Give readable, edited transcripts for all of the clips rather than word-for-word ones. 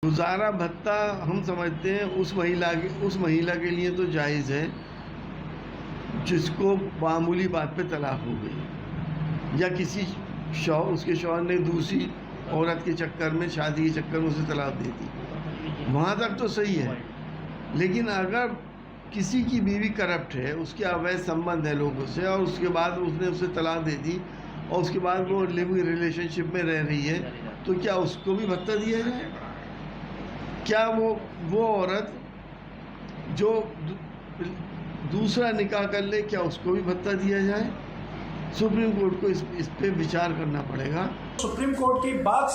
गुजारा भत्ता हम समझते हैं उस महिला के लिए तो जायज़ है जिसको मामूली बात पे तलाक हो गई या किसी उसके शौहर ने दूसरी औरत के चक्कर में, शादी के चक्कर में उसे तलाक दे दी, वहाँ तक तो सही है। लेकिन अगर किसी की बीवी करप्ट है, उसके अवैध संबंध है लोगों से और उसके बाद उसने उसे तलाक दे दी और उसके बाद वो लिविंग रिलेशनशिप में रह रही है, तो क्या उसको भी भत्ता दिया जाए? क्या वो औरत जो दूसरा निकाह कर ले, क्या उसको भी भत्ता दिया जाए? सुप्रीम कोर्ट को इस पे विचार करना पड़ेगा। सुप्रीम कोर्ट की बात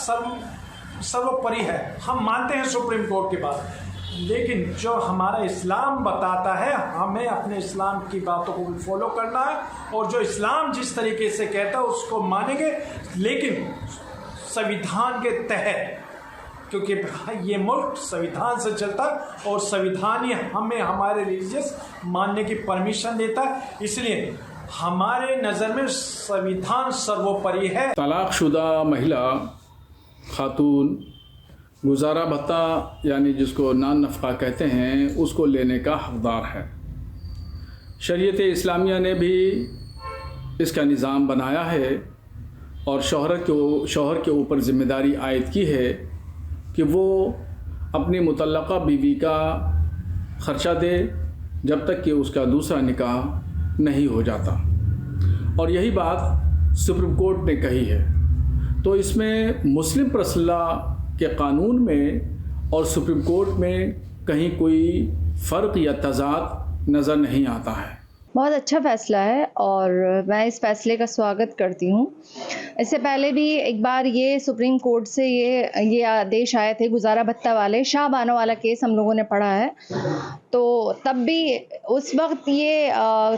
सर्वोपरि है, हम मानते हैं सुप्रीम कोर्ट की बात, लेकिन जो हमारा इस्लाम बताता है हमें अपने इस्लाम की बातों को भी फॉलो करना है और जो इस्लाम जिस तरीके से कहता है उसको मानेंगे, लेकिन संविधान के तहत, क्योंकि ये मुल्क संविधान से चलता है और संविधान ही हमें हमारे रिलीजियस मानने की परमिशन देता है, इसलिए हमारे नज़र में संविधान सर्वोपरि है। तलाकशुदा महिला खातून गुजारा भत्ता यानी जिसको नान नफ़का कहते हैं उसको लेने का हकदार है। शरीयत इस्लामिया ने भी इसका निज़ाम बनाया है और शौहर के ऊपर ज़िम्मेदारी आयद की है कि वो अपनी मुतल्लका बीवी का ख़र्चा दे जब तक कि उसका दूसरा निकाह नहीं हो जाता, और यही बात सुप्रीम कोर्ट ने कही है। तो इसमें मुस्लिम पर्सनल के कानून में और सुप्रीम कोर्ट में कहीं कोई फ़र्क या तज़ाद नज़र नहीं आता है। बहुत अच्छा फ़ैसला है और मैं इस फ़ैसले का स्वागत करती हूँ। इससे पहले भी एक बार ये सुप्रीम कोर्ट से ये आदेश आए थे गुजारा भत्ता वाले, शाह बानो वाला केस हम लोगों ने पढ़ा है, तो तब भी उस वक्त ये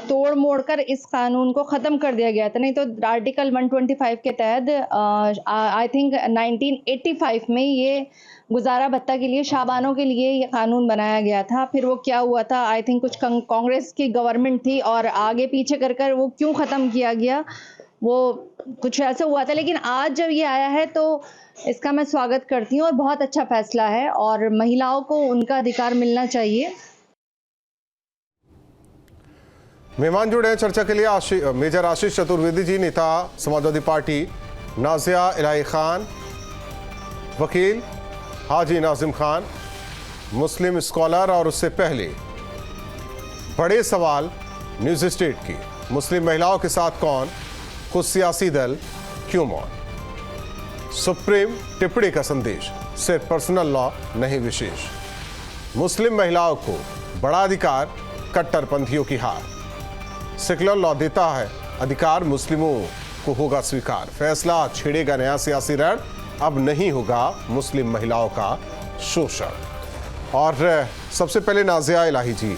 तोड़ मोड़ कर इस कानून को ख़त्म कर दिया गया था। नहीं तो आर्टिकल 125 के तहत आई थिंक 1985 में ये गुजारा भत्ता के लिए, शाबानों के लिए ये कानून बनाया गया था। फिर वो क्या हुआ था, आई थिंक कुछ कांग्रेस की गवर्नमेंट थी और आगे पीछे कर वो क्यों ख़त्म किया गया, वो कुछ ऐसा हुआ था। लेकिन आज जब ये आया है तो इसका मैं स्वागत करती हूँ और बहुत अच्छा फ़ैसला है और महिलाओं को उनका अधिकार मिलना चाहिए। मेहमान जुड़े हैं चर्चा के लिए मेजर आशीष चतुर्वेदी जी, नेता समाजवादी पार्टी, नाजिया इलाही खान, वकील हाजी नाजिम खान, मुस्लिम स्कॉलर, और उससे पहले बड़े सवाल न्यूज़ स्टेट की, मुस्लिम महिलाओं के साथ कौन, कुछ सियासी दल क्यों मौन, सुप्रीम टिप्पणी का संदेश, सिर्फ पर्सनल लॉ नहीं विशेष, मुस्लिम महिलाओं को बड़ा अधिकार, कट्टरपंथियों की हार, सेकुलर लॉ देता है अधिकार, मुस्लिमों को होगा स्वीकार, फैसला छेड़ेगा नया सियासी रण, अब नहीं होगा मुस्लिम महिलाओं का शोषण। और सबसे पहले नाजिया इलाही जी,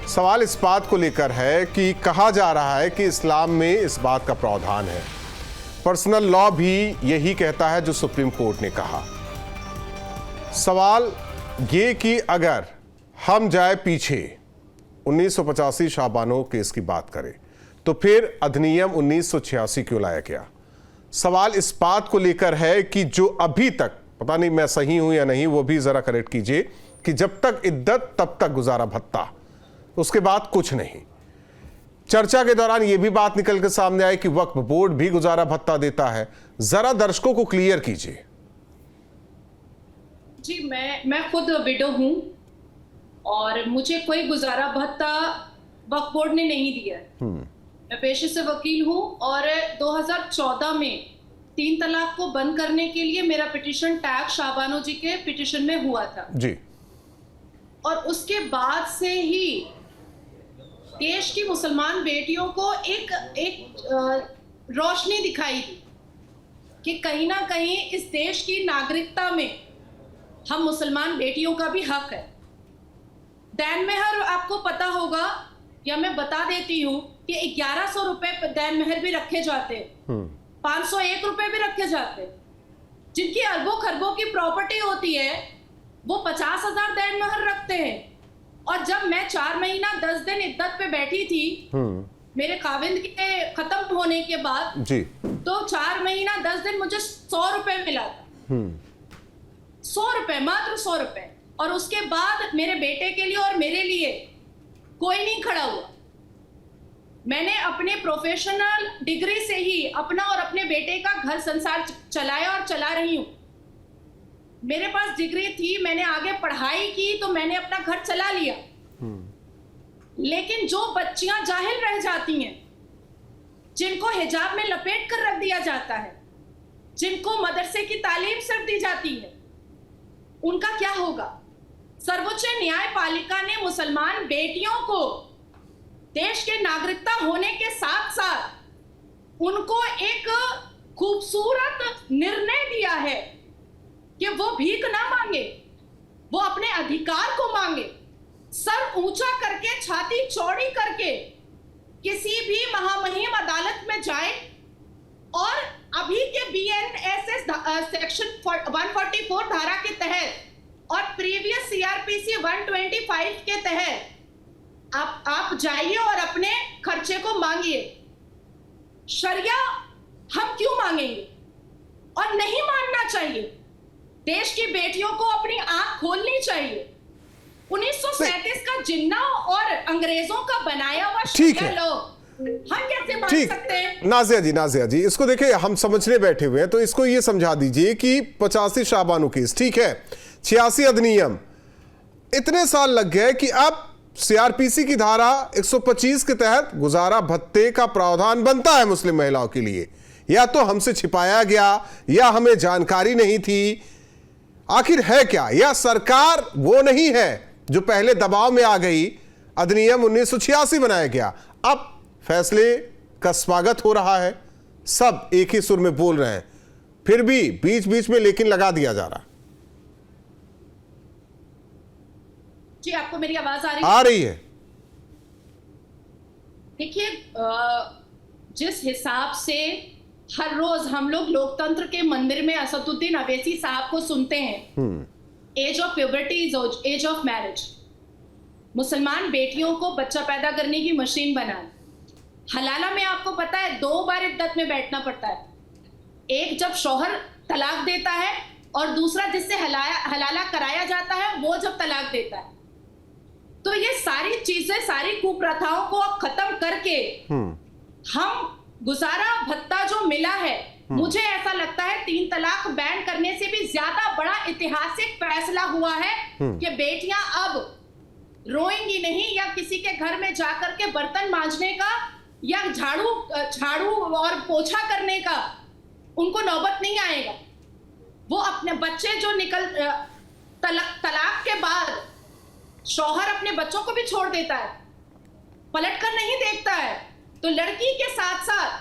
सवाल इस बात को लेकर है कि कहा जा रहा है कि इस्लाम में इस बात का प्रावधान है, पर्सनल लॉ भी यही कहता है जो सुप्रीम कोर्ट ने कहा। सवाल ये कि अगर हम जाए पीछे 1985 शाहबानो केस की बात करें तो फिर अधिनियम 1986 क्यों लाया गया? सवाल इस बात को लेकर है कि जो अभी तक, पता नहीं मैं सही हूं या नहीं, वो भी जरा करेक्ट कीजिए, कि जब तक इद्दत तब तक गुजारा भत्ता, उसके बाद कुछ नहीं। चर्चा के दौरान यह भी बात निकल के सामने आई कि वक्फ बोर्ड भी गुजारा भत्ता देता है, जरा दर्शकों को क्लियर कीजिए। जी, मैं खुद विडो हूं और मुझे कोई गुजारा भत्ता वक्फ बोर्ड ने नहीं दिया। मैं पेशे से वकील हूं और 2014 में 3 तलाक को बंद करने के लिए मेरा पिटीशन टैग शाहबानो जी के पिटीशन में हुआ था जी, और उसके बाद से ही देश की मुसलमान बेटियों को एक रोशनी दिखाई दी कि कहीं ना कहीं इस देश की नागरिकता में हम मुसलमान बेटियों का भी हक है। दैन मेहर आपको पता होगा, या मैं बता देती हूँ कि 1100 रुपए दैन मेहर भी रखे जाते, 501 रुपए भी रखे जाते। जिनकी अरबों खरबों की प्रॉपर्टी होती है वो 50,000 दैन मेहर रखते हैं। और जब मैं 4 महीना 10 दिन इद्दत पे बैठी थी मेरे खाविंद के खत्म होने के बाद जी, तो 4 महीना 10 दिन मुझे 100 रुपए मिला था। 100 रुपए, मात्र 100 रुपए। और उसके बाद मेरे बेटे के लिए और मेरे लिए कोई नहीं खड़ा हुआ। मैंने अपने प्रोफेशनल डिग्री से ही अपना और अपने बेटे का घर संसार चलाया और चला रही हूं। मेरे पास डिग्री थी, मैंने आगे पढ़ाई की, तो मैंने अपना घर चला लिया। लेकिन जो बच्चियां जाहिल रह जाती हैं, जिनको हिजाब में लपेट कर रख दिया जाता है, जिनको मदरसे की तालीम सिर्फ दी जाती है, उनका क्या होगा? सर्वोच्च न्यायपालिका ने मुसलमान बेटियों को देश के नागरिकता होने के साथ साथ उनको एक खूबसूरत निर्णय दिया है कि वो भीख ना मांगे, वो अपने अधिकार को मांगे, सर ऊंचा करके, छाती चौड़ी करके किसी भी महामहिम अदालत में जाए और अभी के BNSS सेक्शन 144 धारा के तहत और प्रीवियस CRPC 125 के तहत आप जाइए और अपने खर्चे को मांगिए। शरिया हम क्यों मांगेंगे? और नहीं मानना चाहिए। देश की बेटियों को अपनी आंख खोलनी चाहिए। 1937 का जिन्ना और अंग्रेजों का बनाया हुआ शरिया लॉ हम कैसे मान सकते हैं? नाजिया जी इसको देखिए, हम समझने बैठे हुए हैं, तो इसको ये समझा दीजिए कि 85 शाबानो केस ठीक है, 86 अधिनियम, इतने साल लग गए कि अब CRPC की धारा 125 के तहत गुजारा भत्ते का प्रावधान बनता है मुस्लिम महिलाओं के लिए। या तो हमसे छिपाया गया या हमें जानकारी नहीं थी। आखिर है क्या? या सरकार वो नहीं है जो पहले दबाव में आ गई, अधिनियम 1986 बनाया गया, अब फैसले का स्वागत हो रहा है, सब एक ही सुर में बोल रहे हैं, फिर भी बीच बीच में लेकिन लगा दिया जा रहा। जी, आपको मेरी आवाज आ रही है? देखिए, जिस हिसाब से हर रोज हम लोग लोकतंत्र के मंदिर में असदुद्दीन अवैसी साहब को सुनते हैं, age of puberty is age of marriage, मुसलमान बेटियों को बच्चा पैदा करने की मशीन बनाए। हलाला में आपको पता है 2 बार इद्दत में बैठना पड़ता है। एक जब शौहर तलाक देता है और दूसरा जिससे हलाला कराया जाता है वो जब तलाक देता है। तो ये सारी चीजें, सारी कुप्रथाओं को अब खत्म करके हम गुजारा भत्ता जो मिला है, मुझे ऐसा लगता है 3 तलाक बैन करने से भी ज्यादा बड़ा ऐतिहासिक फैसला हुआ है कि बेटियां अब रोएंगी नहीं, या किसी के घर में जाकर के बर्तन मांजने का या झाड़ू और पोछा करने का उनको नौबत नहीं आएगा। वो अपने बच्चे जो तलाक के बाद शौहर अपने बच्चों को भी छोड़ देता है, पलटकर नहीं देखता है, तो लड़की के साथ साथ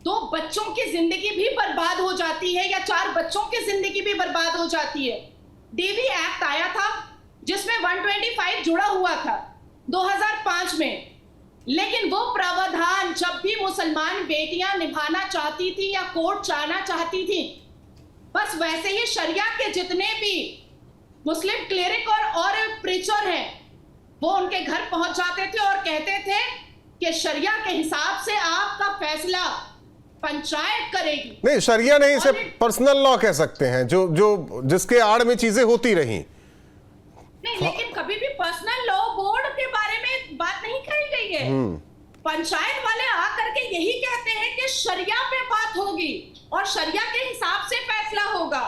2 बच्चों की जिंदगी भी बर्बाद हो जाती है, या 4 बच्चों की जिंदगी भी बर्बाद हो जाती है। DV एक्ट आया था जिसमें 125 जुड़ा हुआ था 2005 में, लेकिन वो प्रावधान जब भी मुसलमान बेटियां निभाना चाहती थी या कोर्ट चाहना चाहती थी, बस वैसे ही शरिया के जितने भी मुस्लिम क्लेरिक और प्रीचर हैं, वो उनके घर पहुंच जाते थे और कहते थे कि शरिया के हिसाब से आपका फैसला पंचायत करेगी। नहीं, शरिया नहीं, इसे पर्सनल लॉ कह सकते हैं, जो जिसके आड़ में चीजें होती रही। नहीं, लेकिन कभी भी पर्सनल लॉ बोर्ड के बारे में बात नहीं कही गई है। पंचायत वाले आकर के यही कहते हैं कि शरिया पे बात होगी और शरिया के हिसाब से फैसला होगा।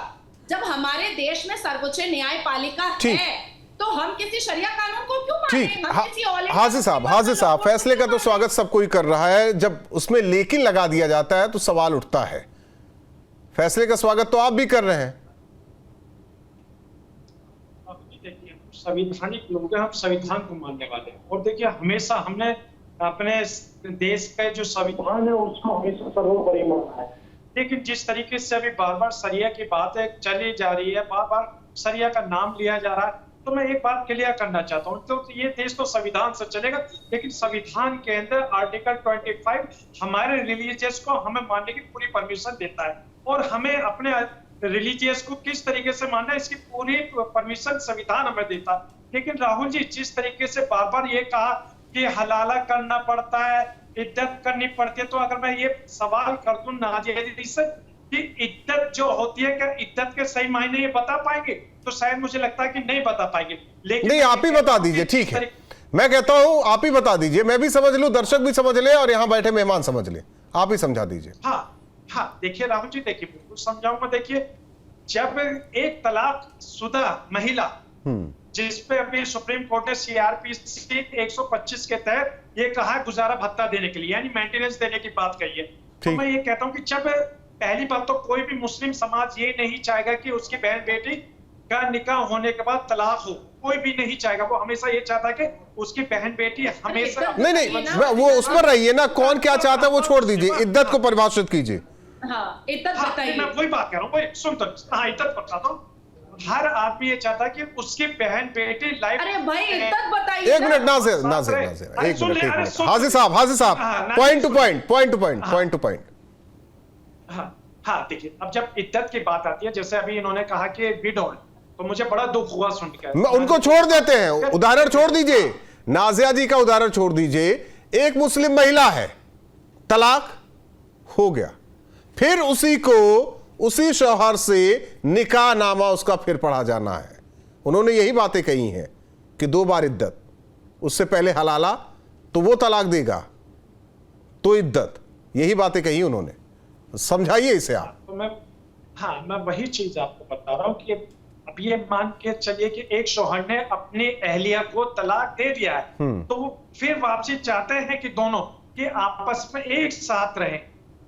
जब हमारे देश में सर्वोच्च न्यायपालिका है, तो हम किसी शरिया कानून को क्यों मानें? हाजिर साहब, फैसले का तो स्वागत सब कोई कर रहा है, जब उसमें लेकिन लगा दिया जाता है तो सवाल उठता है। फैसले का स्वागत तो आप भी कर रहे हैं। देखिए, संवैधानिक लोग हैं, हम संविधान को मानने वाले हैं, और देखिए हमेशा हमने अपने देश का जो संविधान है उसको हमेशा सर्वोपरि माना है। लेकिन जिस तरीके से अभी बार बार शरिया की बातें चली जा रही है, बार बार शरिया का नाम लिया जा रहा है, तो मैं एक बात क्लियर करना चाहता हूँ, तो ये देश तो संविधान से चलेगा, लेकिन संविधान के अंदर आर्टिकल 25 हमारे रिलीजियस को हमें मानने की पूरी परमिशन देता है, और हमें अपने रिलीजियस को किस तरीके से मानना है इसकी पूरी परमिशन संविधान हमें देता है। लेकिन राहुल जी, जिस तरीके से बार बार ये कहा कि हलाला करना पड़ता है, इद्दत करनी पड़ती है, तो अगर मैं ये सवाल कर दूं नाजिया जी से कि इद्दत जो होती है, क्या इद्दत के सही मायने ये बता पाएंगे? तो शायद मुझे लगता है कि नहीं बता पाएंगे। लेकिन नहीं, आप ही बता दीजिए, ठीक है। मैं कहता हूं आप ही बता दीजिए, मैं भी समझ लूं, दर्शक भी समझ ले और यहां बैठे मेहमान समझ ले। आप ही समझा दीजिए। हाँ, देखिए राहुल जी, देखिए बिल्कुल समझाऊंगा। देखिए, जब एक तलाक शुदा महिला, जिस पे अभी सुप्रीम कोर्ट ने CRPC 125 के तहत ये कहा गुजारा भत्ता देने के लिए, यानी मेंटेनेंस देने की बात कही है, तो मैं ये कहता हूं कि जब पहली बात तो कोई भी मुस्लिम समाज ये नहीं चाहेगा कि उसकी बहन बेटी का निकाह होने के बाद तलाक हो, कोई भी नहीं चाहेगा। वो हमेशा ये चाहता है कि उसकी बहन बेटी हमेशा नहीं, वो उस पर रहिए ना, कौन क्या चाहता है वो छोड़ दीजिए, इद्दत को परिभाषित कीजिए। इद्दत बताइए। मैं वही बात कर रहा हूँ, सुन तो, हाँ, इद्दत बताता हूँ। हर आदमी ये चाहता है कि उसकी बहन बेटी लाइफ। अरे भाई, इद्दत बताइए। एक मिनट नाज़िर, एक मिनट। हाजी साहब, पॉइंट टू पॉइंट। हाँ, देखिए, अब जब इद्दत की बात आती है, जैसे अभी इन्होंने कहा कि विडो, तो मुझे बड़ा दुख हुआ सुनकर। उनको छोड़ देते हैं, उदाहरण छोड़ दीजिए, नाजिया जी का उदाहरण छोड़ दीजिए। एक मुस्लिम महिला है, तलाक हो गया, फिर उसी शौहर से निकाह नामा उसका फिर पढ़ा जाना है। उन्होंने यही बातें कही हैं कि 2 बार इद्दत, उससे पहले हलाला तो वो तलाक देगा तो इद्दत, यही बातें कही उन्होंने। समझाइए इसे आप। तो मैं वही चीज आपको बता रहा हूं कि अब ये मान के चलिए कि एक शौहर ने अपनी अहलिया को तलाक दे दिया है, तो वो फिर वापसी चाहते हैं कि दोनों के आपस में एक साथ रहें।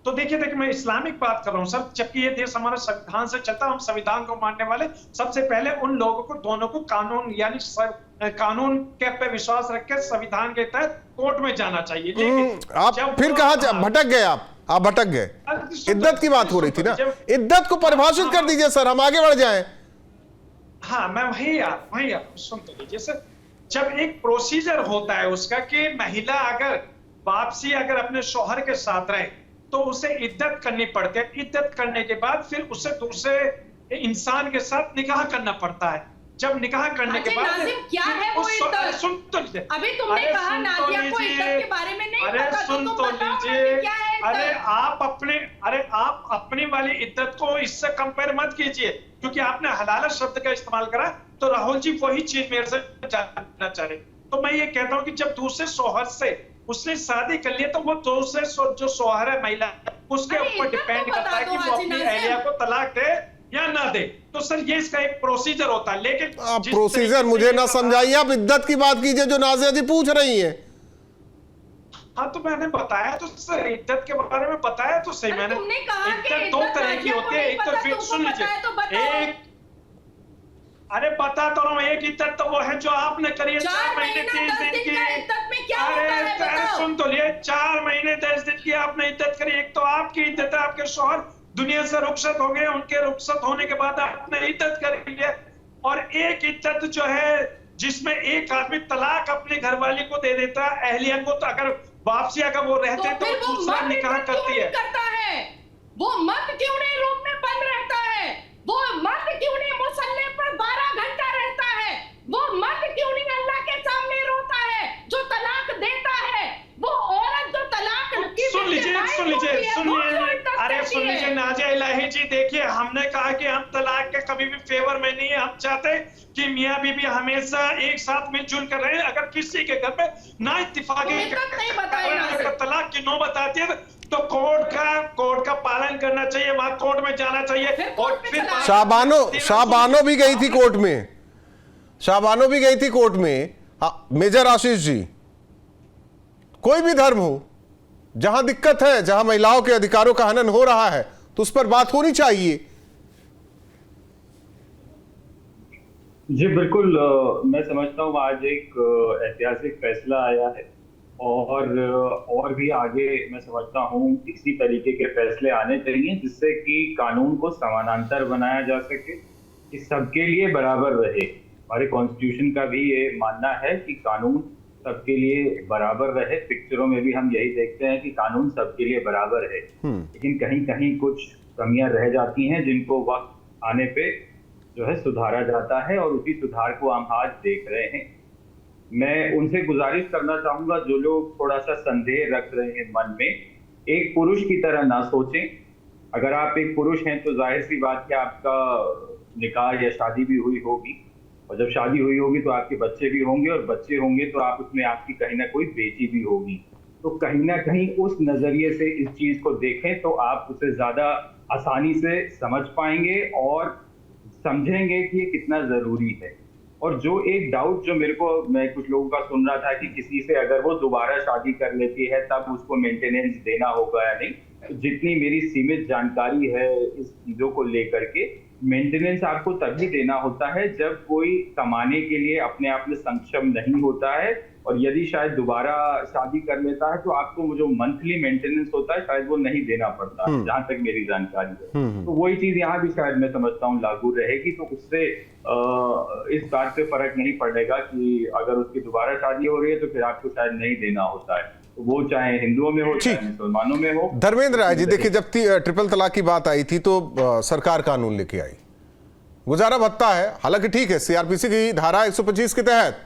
तो देखिए, मैं इस्लामिक बात कर रहा हूँ सर, जबकि ये देश हमारा संविधान से चलता है, हम संविधान को मानने वाले। सबसे पहले उन लोगों को, दोनों को कानून, यानी कानून के पे विश्वास रख के संविधान के तहत कोर्ट में जाना चाहिए। लेकिन आप फिर कहा भटक गए, आप भटक गए। इद्दत की बात हो रही थी ना, इद्दत को परिभाषित कर दीजिए सर, हम आगे बढ़ जाएं। हाँ, मैं वही सुन तो लीजिए सर। जब एक प्रोसीजर होता है उसका कि महिला अगर वापसी अगर अपने शौहर के साथ रहे तो उसे इद्दत करनी पड़ती है। इद्दत करने के बाद फिर उसे दूसरे इंसान के साथ निकाह करना पड़ता है। जब निकाह करने के बाद क्या है वो इद्दत? सुन तो लीजिए, अभी तुमने कहा नादिया को इद्दत के बारे में नहीं पता, सुन तो तो लीजिए। क्या है इद्दत? आप अपनी वाली इद्दत को इससे कंपेयर मत कीजिए, क्योंकि आपने हलाला शब्द का इस्तेमाल करा, तो राहुल जी वही चीज मेरे से जानना चाह रहे। तो मैं ये कहता हूँ कि जब दूसरे शौहर से उसने शादी कर लिया, तो वो दूसरे जो शौहर है महिला, उसके ऊपर डिपेंड करता है कि वो अपनी अहलिया को तलाक दे या ना दे। तो सर, ये इसका एक प्रोसीजर होता है। लेकिन आप प्रोसीजर मुझे ना समझाइए, आप इद्दत की बात कीजिए जो नाजिया जी पूछ रही हैं। हाँ, तो मैंने बताया तो सर, इद्दत के बारे में बताया तो सही मैंने। तुमने कहा कि इद्दत 2 तरह की होती है। एक तो फिर सुन लीजिए, अरे बता तो रहा हूँ, एक इद्दत तो वो है जो आपने करी है 4 महीने 30 दिन की। अरे सुन तो लिए, 4 महीने 10 दिन की आपने इद्दत करी। एक तो आपकी इद्दत है, आपके शौहर दुनिया से रुखसत हो गए, उनके रुखसत होने के बाद आपने इद्दत कर लिया। और एक इद्दत जो है जिसमें एक आदमी तलाक अपनी घरवाली को दे देता है, अहलिया को, तो अगर वापसी अगर वो रहते तो दूसरा निकाह करती है। वो मर्द क्यों नहीं रूम में बंद रहता है? वो मर्द क्यों नहीं मुसल्ले पर 12 घंटा रहता है? वो मर्द क्यों नहीं अल्लाह के सामने रोता है जो तलाक देता है? वो औरत जो तलाक सुन लीजिए अरे सुन लीजिए नाजिया इलाही जी, देखिए, हमने कहा कि हम तलाक के कभी भी फेवर में नहीं है। हम चाहते हैं कि मियाँ बीबी हमेशा एक साथ मिलजुल कर रहे। अगर किसी के घर में ना इत्तेफाकी तलाक की नौबत आती है तो कोर्ट का पालन करना चाहिए, वहां कोर्ट में जाना चाहिए। और फिर शाबानो भी गई थी कोर्ट में, शाबानो भी गई थी कोर्ट में। मेजर आशीष जी, कोई भी धर्म हो, जहां दिक्कत है, जहां महिलाओं के अधिकारों का हनन हो रहा है, तो उस पर बात होनी चाहिए। जी बिल्कुल, मैं समझता हूँ आज एक ऐतिहासिक फैसला आया है और भी आगे मैं समझता हूँ इसी तरीके के फैसले आने चाहिए, जिससे कि कानून को समानांतर बनाया जा सके, कि सबके लिए बराबर रहे। हमारे कॉन्स्टिट्यूशन का भी ये मानना है कि कानून सबके लिए बराबर रहे। पिक्चरों में भी हम यही देखते हैं कि कानून सबके लिए बराबर है, लेकिन कहीं कहीं कुछ कमियां रह जाती हैं जिनको वक्त आने पे जो है सुधारा जाता है, और उसी सुधार को हम आज देख रहे हैं। मैं उनसे गुजारिश करना चाहूंगा जो लोग थोड़ा सा संदेह रख रहे हैं मन में, एक पुरुष की तरह ना सोचें। अगर आप एक पुरुष हैं तो जाहिर सी बात है आपका निकाह या शादी भी हुई होगी, और जब शादी हुई होगी तो आपके बच्चे भी होंगे, और बच्चे होंगे तो आप उसमें आपकी कहीं ना कोई बेटी भी होगी। तो कहीं ना कहीं उस नजरिए से इस चीज को देखें तो आप उसे ज्यादा आसानी से समझ पाएंगे और समझेंगे कि ये कितना जरूरी है। और जो एक डाउट जो मैं कुछ लोगों का सुन रहा था कि किसी से अगर वो दोबारा शादी कर लेती है तब उसको मेंटेनेंस देना होगा या नहीं, तो जितनी मेरी सीमित जानकारी है इस चीजों को लेकर के, मेंटेनेंस आपको तभी देना होता है जब कोई कमाने के लिए अपने आप में सक्षम नहीं होता है, और यदि शायद दोबारा शादी कर लेता है तो आपको जो मंथली मेंटेनेंस होता है शायद वो नहीं देना पड़ता, जहां तक मेरी जानकारी है। तो वही चीज यहाँ भी शायद मैं समझता हूँ लागू रहेगी, तो उससे इस बात पे फर्क नहीं पड़ेगा कि अगर उसकी दोबारा शादी हो रही है तो फिर आपको शायद नहीं देना होता है, तो वो चाहे हिंदुओं में हो चाहे मुसलमानों में हो। धर्मेंद्र राय जी, देखिए जब ट्रिपल तलाक की बात आई थी तो सरकार कानून लेके आई, गुजारा भत्ता है, हालांकि ठीक है सीआरपीसी की धारा 125 के तहत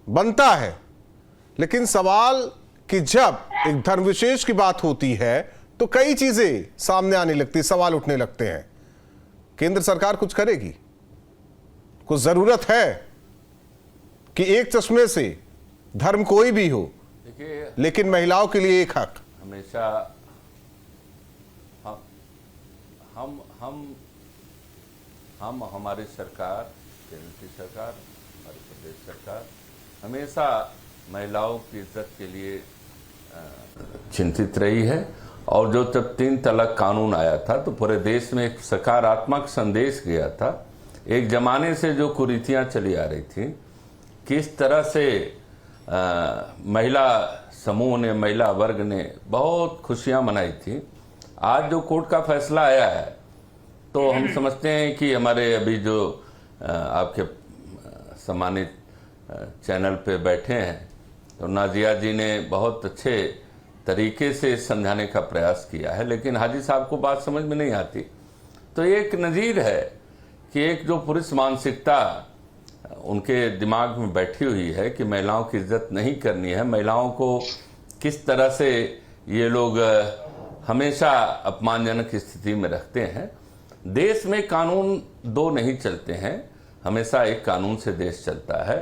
बनता है, लेकिन सवाल कि जब एक धर्म विशेष की बात होती है तो कई चीजें सामने आने लगती, सवाल उठने लगते हैं। केंद्र सरकार कुछ करेगी? कुछ जरूरत है कि एक चश्मे से धर्म कोई भी हो, लेकिन महिलाओं के लिए एक हक? हमेशा हम हमारी सरकार, केंद्र की सरकार, हमारी प्रदेश सरकार हमेशा महिलाओं की इज्जत के लिए चिंतित रही है। और जो जब 3 तलाक कानून आया था तो पूरे देश में एक सकारात्मक संदेश गया था। एक जमाने से जो कुरीतियां चली आ रही थी, किस तरह से महिला समूह ने, महिला वर्ग ने बहुत खुशियां मनाई थी। आज जो कोर्ट का फैसला आया है तो हम समझते हैं कि हमारे अभी जो आपके सम्मानित चैनल पे बैठे हैं तो नाजिया जी ने बहुत अच्छे तरीके से समझाने का प्रयास किया है, लेकिन हाजी साहब को बात समझ में नहीं आती। तो ये एक नज़ीर है कि एक जो पुरुष मानसिकता उनके दिमाग में बैठी हुई है कि महिलाओं की इज्जत नहीं करनी है, महिलाओं को किस तरह से ये लोग हमेशा अपमानजनक स्थिति में रखते हैं। देश में कानून 2 नहीं चलते हैं, हमेशा एक कानून से देश चलता है,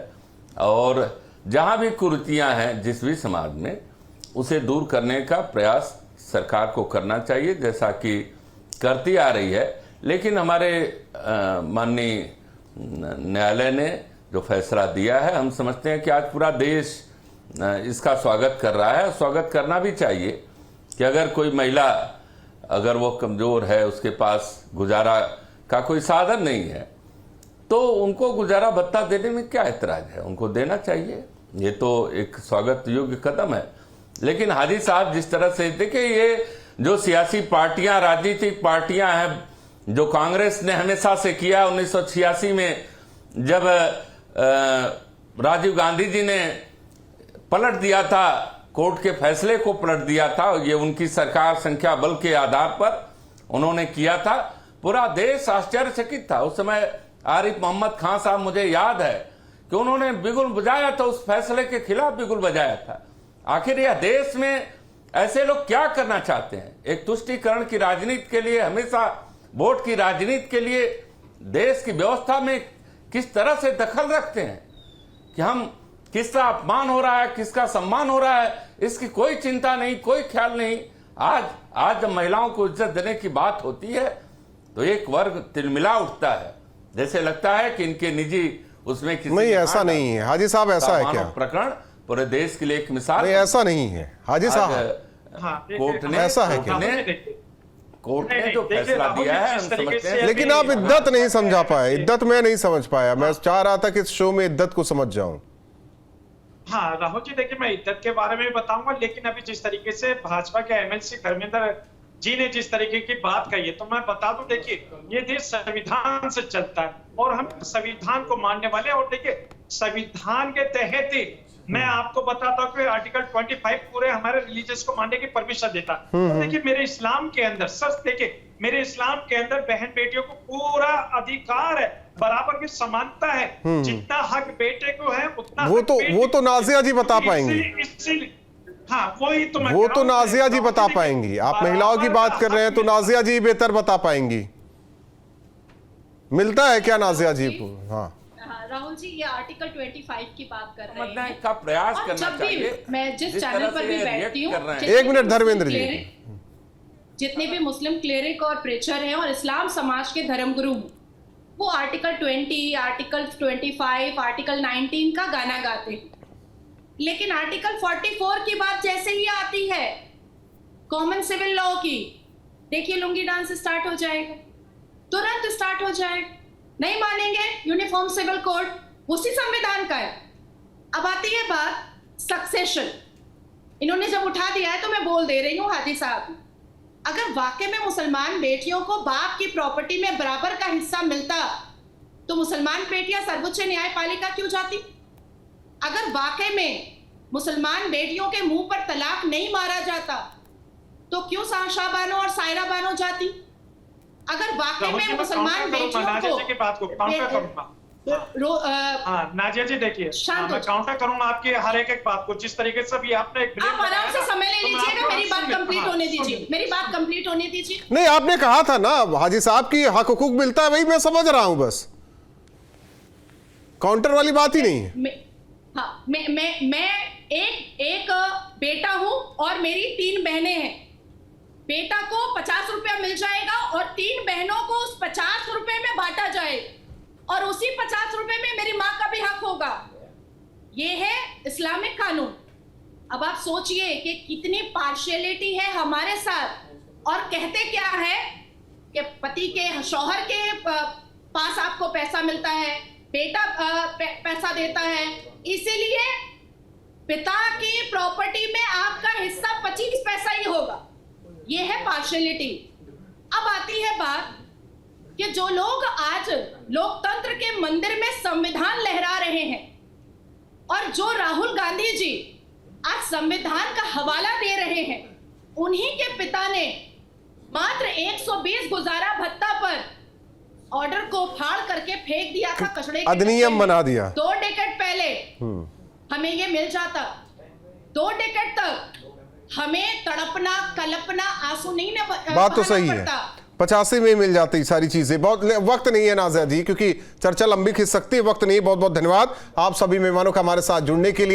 और जहां भी कुरीतियां हैं जिस भी समाज में, उसे दूर करने का प्रयास सरकार को करना चाहिए, जैसा कि करती आ रही है। लेकिन हमारे माननीय न्यायालय ने जो फैसला दिया है, हम समझते हैं कि आज पूरा देश इसका स्वागत कर रहा है। स्वागत करना भी चाहिए कि अगर कोई महिला, अगर वो कमज़ोर है, उसके पास गुजारा का कोई साधन नहीं है, तो उनको गुजारा भत्ता देने में क्या ऐतराज है, उनको देना चाहिए। ये तो एक स्वागत योग्य कदम है। लेकिन हाजी साहब जिस तरह से, देखिए ये जो सियासी पार्टियां, राजनीतिक पार्टियां हैं, जो कांग्रेस ने हमेशा से किया, 1986 में जब राजीव गांधी जी ने पलट दिया था, कोर्ट के फैसले को पलट दिया था, ये उनकी सरकार संख्या बल के आधार पर उन्होंने किया था, पूरा देश आश्चर्यचकित था। उस समय आरिफ मोहम्मद खान साहब, मुझे याद है कि उन्होंने बिगुल बजाया था, उस फैसले के खिलाफ बिगुल बजाया था। आखिर यह देश में ऐसे लोग क्या करना चाहते हैं? एक तुष्टीकरण की राजनीति के लिए, हमेशा वोट की राजनीति के लिए देश की व्यवस्था में किस तरह से दखल रखते हैं कि हम किसका अपमान हो रहा है, किसका सम्मान हो रहा है, इसकी कोई चिंता नहीं, कोई ख्याल नहीं। आज जब महिलाओं को इज्जत देने की बात होती है तो एक वर्ग तिलमिला उठता है, जैसे लगता है कि इनके निजी उसमें किसी नहीं, ऐसा नहीं है हाजी साहब, ऐसा है क्या? प्रकरण पूरे देश के लिए एक मिसाल नहीं, ऐसा नहीं है हाजी साहब, कोर्ट ने, ऐसा है क्या? कोर्ट ने जो फैसला दिया है, हम समझते हैं। लेकिन आप इद्दत नहीं समझा पाए, इद्दत मैं नहीं समझ पाया। मैं चाह रहा था कि इस शो में इद्दत को समझ जाऊं। हाँ राहुल जी, देखिए मैं इद्दत के बारे में बताऊंगा, लेकिन अभी जिस तरीके से भाजपा के एमएलसी धर्मेंद्र जी ने जिस तरीके की बात कही है, तो मैं बता दूं, देखिए ये देश संविधान से चलता है और हम संविधान को मानने वाले हैं। और देखिए संविधान के तहत ही मैं आपको बताता हूँ कि आर्टिकल 25 पूरे हमारे रिलीजियस को मानने की परमिशन देता है। तो देखिए मेरे इस्लाम के अंदर, सच देखिए मेरे इस्लाम के अंदर बहन बेटियों को पूरा अधिकार है, बराबर की समानता है, जितना हक बेटे को है उतना वो तो नाजिया जी बता पाएंगी। हाँ वही तो मैं वो तो नाजिया जी बता पाएंगी। आप महिलाओं की बात कर रहे हैं तो नाजिया जी बेहतर बता पाएंगी। मिलता है क्या नाजिया जी? हाँ राहुल जी, ये आर्टिकल 25 की बात कर रहे समझने हैं का प्रयास और करना जब भी चाहिए। मैं जिस जिस चैनल तरह पर से भी ये बैठती रिएक्ट हूँ, कर रहे हैं। जितने एक मिनट भी धर्मेंद्र जी। जितने भी मुस्लिम क्लेरिक और प्रेचर हैं और इस्लाम समाज के धर्मगुरु हैं, वो आर्टिकल 20, आर्टिकल 25, आर्टिकल 19 का गाना गाते हैं, लेकिन आर्टिकल 44 की बात जैसे ही आती है कॉमन सिविल लॉ की, देखिए लुंगी डांस स्टार्ट हो जाएगा, तुरंत स्टार्ट हो जाएगा। नहीं मानेंगे यूनिफॉर्म सिविल कोड, उसी संविधान का है। अब आती है बात सक्सेशन। इन्होंने जब उठा दिया है तो मैं बोल दे रही हूँ हाजी साहब, अगर वाकई में मुसलमान बेटियों को बाप की प्रॉपर्टी में बराबर का हिस्सा मिलता तो मुसलमान बेटियां सर्वोच्च न्यायपालिका क्यों जाती? अगर वाकई में मुसलमान बेटियों के मुंह पर तलाक नहीं मारा जाता तो क्यों साशा बानो और सायरा बानो जाती? अगर वाकई में मुसलमान बेटियों को नाजिया जी देखिए, मैं काउंटर करूंगा आपकी हर एक बात को, जिस तरीके से भी आपने आप आराम से समय ले लीजिएगा, मेरी बात कंप्लीट होने दीजिए, मेरी बात कंप्लीट होने दीजिए। नहीं, आपने कहा था ना हाजी साहब की हक हुकूक मिलता है, वही मैं समझ रहा हूं, बस काउंटर वाली बात ही नहीं है। हाँ, मैं एक बेटा हूं और मेरी 3 बहनें हैं। बेटा को 50 रुपया मिल जाएगा और 3 बहनों को उस 50 रुपए में बांटा जाएगा और उसी 50 रुपए में मेरी माँ का भी हक होगा। ये है इस्लामिक कानून। अब आप सोचिए कि कितनी पार्शियलिटी है हमारे साथ। और कहते क्या है कि पति के शौहर के पास आपको पैसा मिलता है, बेटा पैसा देता है, इसीलिए पिता की प्रॉपर्टी में आपका हिस्सा 25 पैसा ही होगा। ये है पार्शियलिटी। अब आती है बात कि जो लोग आज लोकतंत्र के मंदिर में संविधान लहरा रहे हैं और जो राहुल गांधी जी आज संविधान का हवाला दे रहे हैं, उन्हीं के पिता ने मात्र 120 गुजारा भत्ता पर ऑर्डर को फाड़ करके फेंक दिया था कचड़े के अधिनियम बना दिया। 2 डेकेड पहले हमें ये मिल जाता। 2 डेकेड तक हमें तड़पना, कल्पना, आंसू नहीं न बात तो सही है, 85 में मिल जाती सारी चीजें। बहुत वक्त नहीं है नाज़िया जी, क्योंकि चर्चा लंबी खिंच सकती है, वक्त नहीं। बहुत बहुत धन्यवाद आप सभी मेहमानों का हमारे साथ जुड़ने के लिए।